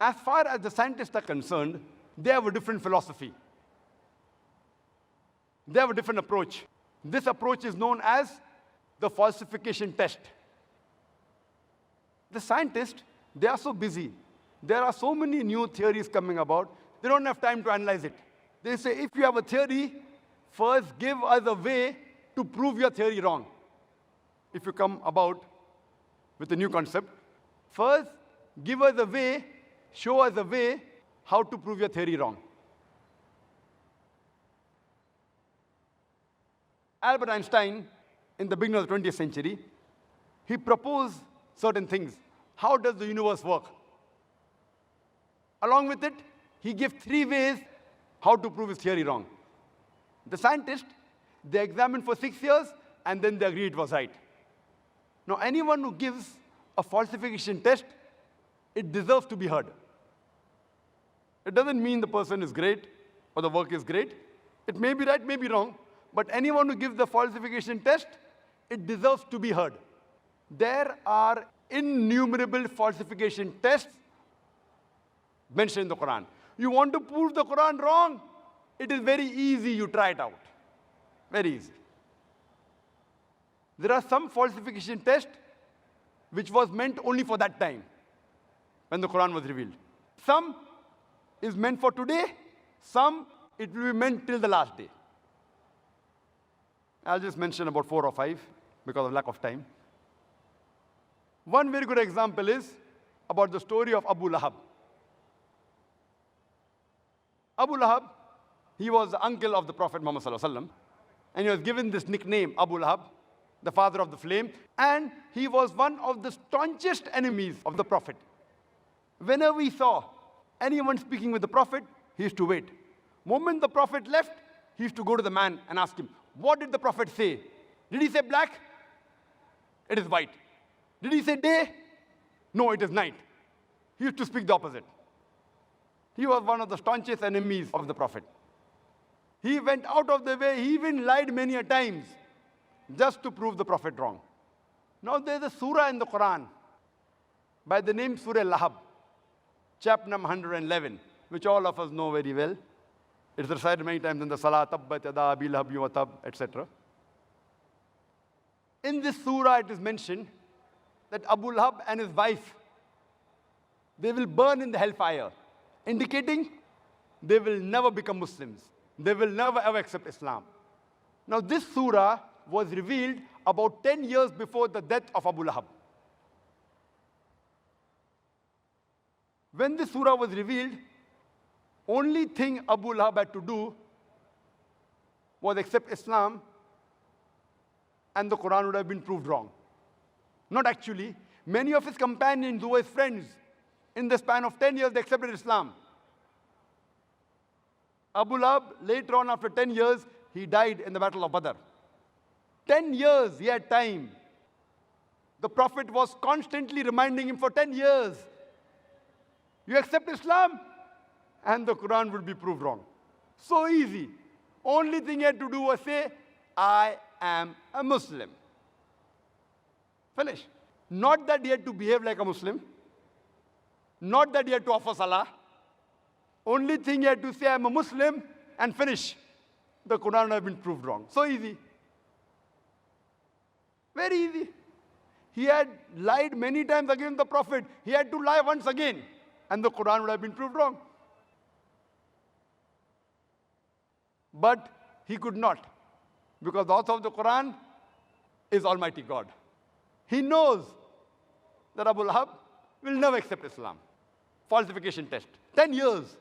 As far as the scientists are concerned, they have a different philosophy. They have a different approach. This approach is known as the falsification test. The scientists, they are so busy. There are so many new theories coming about, they don't have time to analyze it. They say, if you have a theory, first give us a way to prove your theory wrong. If you come about with a new concept, first give us a way, show us a way how to prove your theory wrong. Albert Einstein, in the beginning of the 20th century, he proposed certain things. How does the universe work? Along with it, he gave 3 ways how to prove his theory wrong. The scientists, they examined for 6 years, and then they agreed it was right. Now, anyone who gives a falsification test, it deserves to be heard. It doesn't mean the person is great or the work is great. It may be right, may be wrong, but anyone who gives the falsification test, it deserves to be heard. There are innumerable falsification tests mentioned in the Quran. You want to prove the Quran wrong? It is very easy, you try it out. Very easy. There are some falsification tests which was meant only for that time, when the Quran was revealed. Some is meant for today, some it will be meant till the last day. I'll just mention about 4 or 5 because of lack of time. One very good example is about the story of Abu Lahab. Abu Lahab, he was the uncle of the Prophet Muhammad sallallahu alaihi wasallam, and he was given this nickname, Abu Lahab, the father of the flame, and he was one of the staunchest enemies of the Prophet. Whenever he saw anyone speaking with the Prophet, he used to wait. Moment the Prophet left, he used to go to the man and ask him, what did the Prophet say? Did he say black? It is white. Did he say day? No, it is night. He used to speak the opposite. He was one of the staunchest enemies of the Prophet. He went out of the way, he even lied many a times just to prove the Prophet wrong. Now there's a surah in the Quran by the name Surah Lahab, chapter number 111, which all of us know very well. It's recited many times in the Salah, Tabbat Yada Abi Lahab wa Tab, etc. In this surah, it is mentioned that Abu Lahab and his wife, they will burn in the hellfire, indicating they will never become Muslims. They will never ever accept Islam. Now this surah was revealed about 10 years before the death of Abu Lahab. When this surah was revealed, only thing Abu Lahab had to do was accept Islam, and the Quran would have been proved wrong. Not actually. Many of his companions who were his friends, in the span of 10 years, they accepted Islam. Abu Lahab, later on, after 10 years, he died in the Battle of Badr. 10 years, he had time. The Prophet was constantly reminding him for 10 years, you accept Islam, and the Quran will be proved wrong. So easy. Only thing he had to do was say, I am a Muslim. Finish. Not that he had to behave like a Muslim. Not that he had to offer salah. Only thing he had to say, I am a Muslim, and finish. The Quran would have been proved wrong. So easy. Very easy. He had lied many times against the Prophet. He had to lie once again, and the Quran would have been proved wrong. But he could not, because the author of the Quran is Almighty God. He knows that Abu Lahab will never accept Islam. Falsification test. 10 years.